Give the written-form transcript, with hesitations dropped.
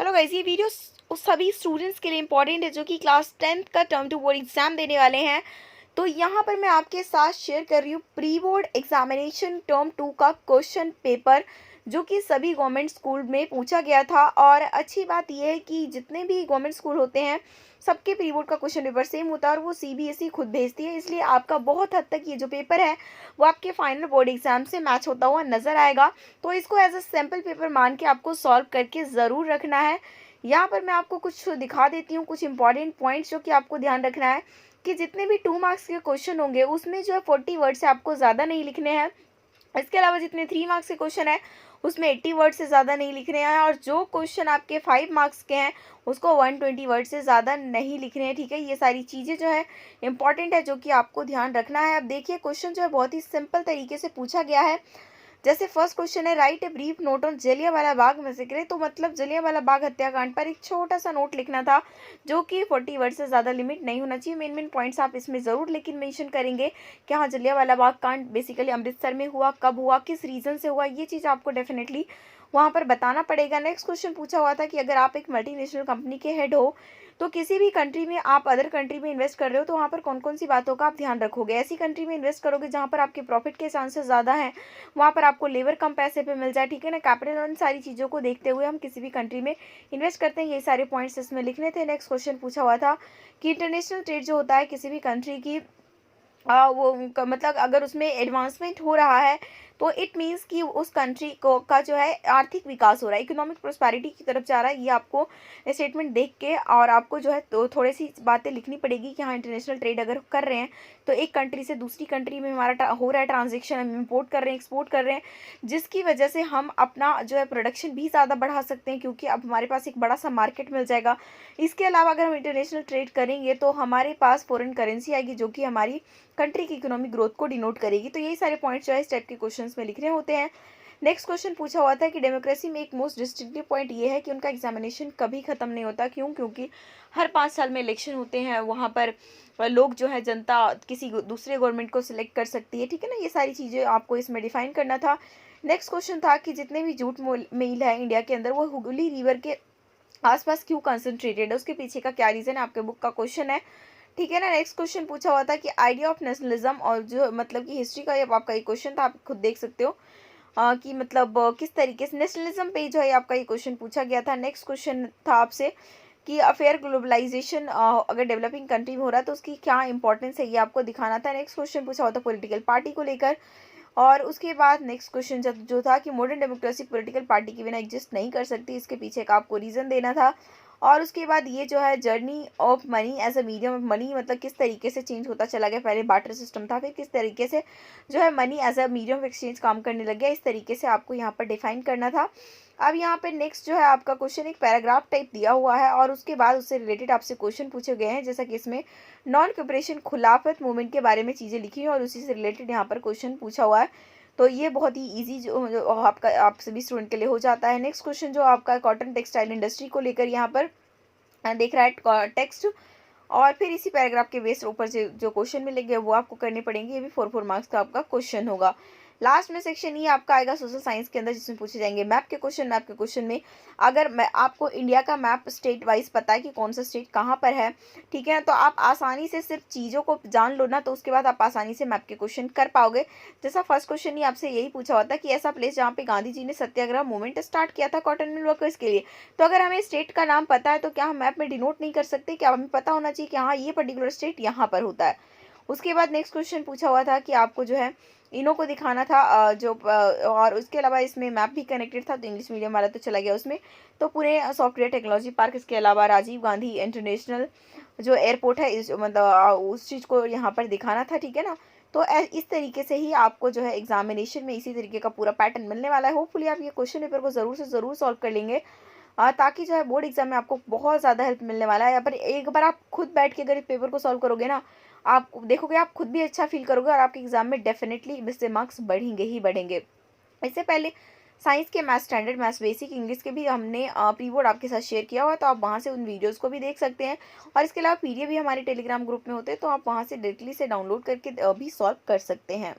Hello guys, ये video उस सभी स्टूडेंट्स के लिए इम्पॉर्टेंट है जो कि क्लास 10th का टर्म टू बोर्ड एग्जाम देने वाले हैं। तो यहाँ पर मैं आपके साथ शेयर कर रही हूँ प्री बोर्ड एग्जामिनेशन टर्म 2 का क्वेश्चन पेपर, जो कि सभी गवर्नमेंट स्कूल में पूछा गया था। और अच्छी बात यह है कि जितने भी गवर्नमेंट स्कूल होते हैं सबके प्री बोर्ड का क्वेश्चन पेपर सेम होता है और वो सीबीएसई खुद भेजती है, इसलिए आपका बहुत हद तक ये जो पेपर है वो आपके फाइनल बोर्ड एग्जाम से मैच होता हुआ नजर आएगा। तो इसको एज अ सैम्पल पेपर मान के आपको सॉल्व करके ज़रूर रखना है। यहाँ पर मैं आपको कुछ दिखा देती हूँ, कुछ इंपॉर्टेंट पॉइंट्स जो कि आपको ध्यान रखना है कि जितने भी 2 मार्क्स के क्वेश्चन होंगे उसमें जो है 40 वर्ड से आपको ज़्यादा नहीं लिखने हैं। इसके अलावा जितने 3 मार्क्स के क्वेश्चन है उसमें 80 वर्ड से ज़्यादा नहीं लिखने हैं, और जो क्वेश्चन आपके 5 मार्क्स के हैं उसको 120 वर्ड से ज़्यादा नहीं लिखने हैं। ठीक है, ये सारी चीज़ें जो है इंपॉर्टेंट है जो कि आपको ध्यान रखना है। अब देखिए, क्वेश्चन जो है बहुत ही सिंपल तरीके से पूछा गया है। जैसे फर्स्ट क्वेश्चन है, right a brief note on Jallianwala Bagh massacre. तो मतलब जलियांवाला बाग हत्याकांड पर एक छोटा सा नोट लिखना था जो कि 40 वर्ड से ज़्यादा लिमिट नहीं होना चाहिए। मेन पॉइंट्स आप इसमें ज़रूर लेकिन मेंशन करेंगे कि हाँ, जलियांवाला बाग कांड बेसिकली अमृतसर में हुआ, कब हुआ, किस रीज़न से हुआ, ये चीज़ आपको डेफिनेटली वहाँ पर बताना पड़ेगा। नेक्स्ट क्वेश्चन पूछा हुआ था कि अगर आप एक मल्टीनेशनल कंपनी के हेड हो तो किसी भी कंट्री में आप अदर कंट्री में इन्वेस्ट कर रहे हो तो वहाँ पर कौन कौन सी बातों का आप ध्यान रखोगे। ऐसी कंट्री में इन्वेस्ट करोगे जहाँ पर आपके प्रॉफिट के चांसेस ज़्यादा हैं, वहाँ पर आपको लेबर कम पैसे पे मिल जाए। ठीक है ना, कैपिटल और इन सारी चीज़ों को देखते हुए हम किसी भी कंट्री में इन्वेस्ट करते हैं, ये सारे पॉइंट्स इसमें लिखने थे। नेक्स्ट क्वेश्चन पूछा हुआ था कि इंटरनेशनल ट्रेड जो होता है किसी भी कंट्री की मतलब अगर उसमें एडवांसमेंट हो रहा है तो इट मीन्स कि उस कंट्री को का जो है आर्थिक विकास हो रहा है, इकोनॉमिक प्रोस्पेरिटी की तरफ जा रहा है। ये आपको स्टेटमेंट देख के और आपको जो है तो थोड़ी सी बातें लिखनी पड़ेगी कि हाँ, इंटरनेशनल ट्रेड अगर कर रहे हैं तो एक कंट्री से दूसरी कंट्री में हमारा हो रहा है ट्रांजेक्शन, हम इम्पोर्ट कर रहे हैं, एक्सपोर्ट कर रहे हैं, जिसकी वजह से हम अपना जो है प्रोडक्शन भी ज़्यादा बढ़ा सकते हैं क्योंकि अब हमारे पास एक बड़ा सा मार्केट मिल जाएगा। इसके अलावा अगर हम इंटरनेशनल ट्रेड करेंगे तो हमारे पास फॉरेन करेंसी आएगी जो कि हमारी कंट्री की इकोनॉमिक ग्रोथ को डिनोट करेगी। तो यही सारे पॉइंट्स जो है इस टाइप के क्वेश्चंस में लिखने होते हैं। नेक्स्ट क्वेश्चन पूछा हुआ था कि डेमोक्रेसी में एक मोस्ट डिस्टिंक्टिव पॉइंट ये है कि उनका एग्जामिनेशन कभी खत्म नहीं होता। क्यों? क्योंकि हर 5 साल में इलेक्शन होते हैं, वहाँ पर लोग जो है जनता किसी दूसरे गवर्नमेंट को सिलेक्ट कर सकती है। ठीक है ना, ये सारी चीज़ें आपको इसमें डिफाइन करना था। नेक्स्ट क्वेश्चन था कि जितने भी जूट मिल है इंडिया के अंदर वो हुगली रिवर के आसपास क्यों कंसंट्रेटेड है, उसके पीछे का क्या रीज़न है, आपके बुक का क्वेश्चन है। ठीक है ना, नेक्स्ट क्वेश्चन पूछा हुआ था कि आइडिया ऑफ नेशनलिज्म, और जो मतलब कि हिस्ट्री का ये आपका ये क्वेश्चन था, आप खुद देख सकते हो कि मतलब किस तरीके से नेशनलिज्म पे जो है आपका ये क्वेश्चन पूछा गया था। नेक्स्ट क्वेश्चन था आपसे कि अफेयर ग्लोबलाइजेशन अगर डेवलपिंग कंट्री में हो रहा है तो उसकी क्या इंपॉर्टेंस है, ये आपको दिखाना था। नेक्स्ट क्वेश्चन पूछा हुआ था पॉलिटिकल पार्टी को लेकर, और उसके बाद नेक्स्ट क्वेश्चन जो था कि मॉडर्न डेमोक्रेसी पॉलिटिकल पार्टी के बिना एग्जिस्ट नहीं कर सकती, इसके पीछे का आपको रीज़न देना था। और उसके बाद ये जो है journey of money as a medium of money, मतलब किस तरीके से चेंज होता चला गया, पहले बार्टर सिस्टम था, फिर किस तरीके से जो है money as a medium of exchange काम करने लग गया, इस तरीके से आपको यहाँ पर डिफाइन करना था। अब यहाँ पे नेक्स्ट जो है आपका क्वेश्चन एक पैराग्राफ टाइप दिया हुआ है और उसके बाद उससे रिलेटेड आपसे क्वेश्चन पूछे गए हैं, जैसा कि इसमें नॉन कॉपरेशन खुलाफत मूवमेंट के बारे में चीज़ें लिखी हैं और उसी से रिलेटेड यहाँ पर क्वेश्चन पूछा हुआ है। तो ये बहुत ही इजी जो आपका आप सभी स्टूडेंट के लिए हो जाता है। नेक्स्ट क्वेश्चन जो आपका कॉटन टेक्सटाइल इंडस्ट्री को लेकर यहाँ पर देख रहा है टेक्स्ट, और फिर इसी पैराग्राफ के बेस ऊपर से जो क्वेश्चन मिलेंगे वो आपको करने पड़ेंगे। ये भी 4 मार्क्स का आपका क्वेश्चन होगा। लास्ट में सेक्शन ये आपका आएगा सोशल साइंस के अंदर, जिसमें पूछे जाएंगे मैप के क्वेश्चन। मैप के क्वेश्चन में अगर मैं आपको इंडिया का मैप स्टेट वाइज पता है कि कौन सा स्टेट कहाँ पर है, ठीक है, तो आप आसानी से सिर्फ चीज़ों को जान लो ना, तो उसके बाद आप आसानी से मैप के क्वेश्चन कर पाओगे। जैसा फर्स्ट क्वेश्चन ही आपसे यही पूछा होता है कि ऐसा प्लेस जहाँ पे गांधी जी ने सत्याग्रह मूवमेंट स्टार्ट किया था कॉटन मिल वर्कर्स के लिए। तो अगर हमें स्टेट का नाम पता है तो क्या हम मैप में डिनोट नहीं कर सकते? क्या हमें पता होना चाहिए कि हाँ, ये पर्टिकुलर स्टेट यहाँ पर होता है। उसके बाद नेक्स्ट क्वेश्चन पूछा हुआ था कि आपको जो है इनो को दिखाना था और उसके अलावा इसमें मैप भी कनेक्टेड था, तो इंग्लिश मीडियम वाला तो चला गया उसमें। तो पूरे सॉफ्टवेयर टेक्नोलॉजी पार्क, इसके अलावा राजीव गांधी इंटरनेशनल जो एयरपोर्ट है इस मतलब उस चीज़ को यहाँ पर दिखाना था। ठीक है ना, तो इस तरीके से ही आपको जो है एग्जामिनेशन में इसी तरीके का पूरा पैटर्न मिलने वाला है। होपफुली आप ये क्वेश्चन पेपर को ज़रूर से ज़रूर सॉल्व कर लेंगे ताकि जो है बोर्ड एग्जाम में आपको बहुत ज़्यादा हेल्प मिलने वाला है। यहाँ पर एक बार आप खुद बैठ के अगर इस पेपर को सॉल्व करोगे ना, आप देखोगे आप खुद भी अच्छा फील करोगे और आपके एग्जाम में डेफिनेटली इससे मार्क्स बढ़ेंगे ही बढ़ेंगे। इससे पहले साइंस के math standard maths basic English के भी हमने प्री बोर्ड आपके साथ शेयर किया हुआ है, तो आप वहाँ से उन वीडियोस को भी देख सकते हैं। और इसके अलावा पीडीएफ भी हमारे टेलीग्राम ग्रुप में होते हैं, तो आप वहाँ से डायरेक्टली से डाउनलोड करके भी सॉल्व कर सकते हैं।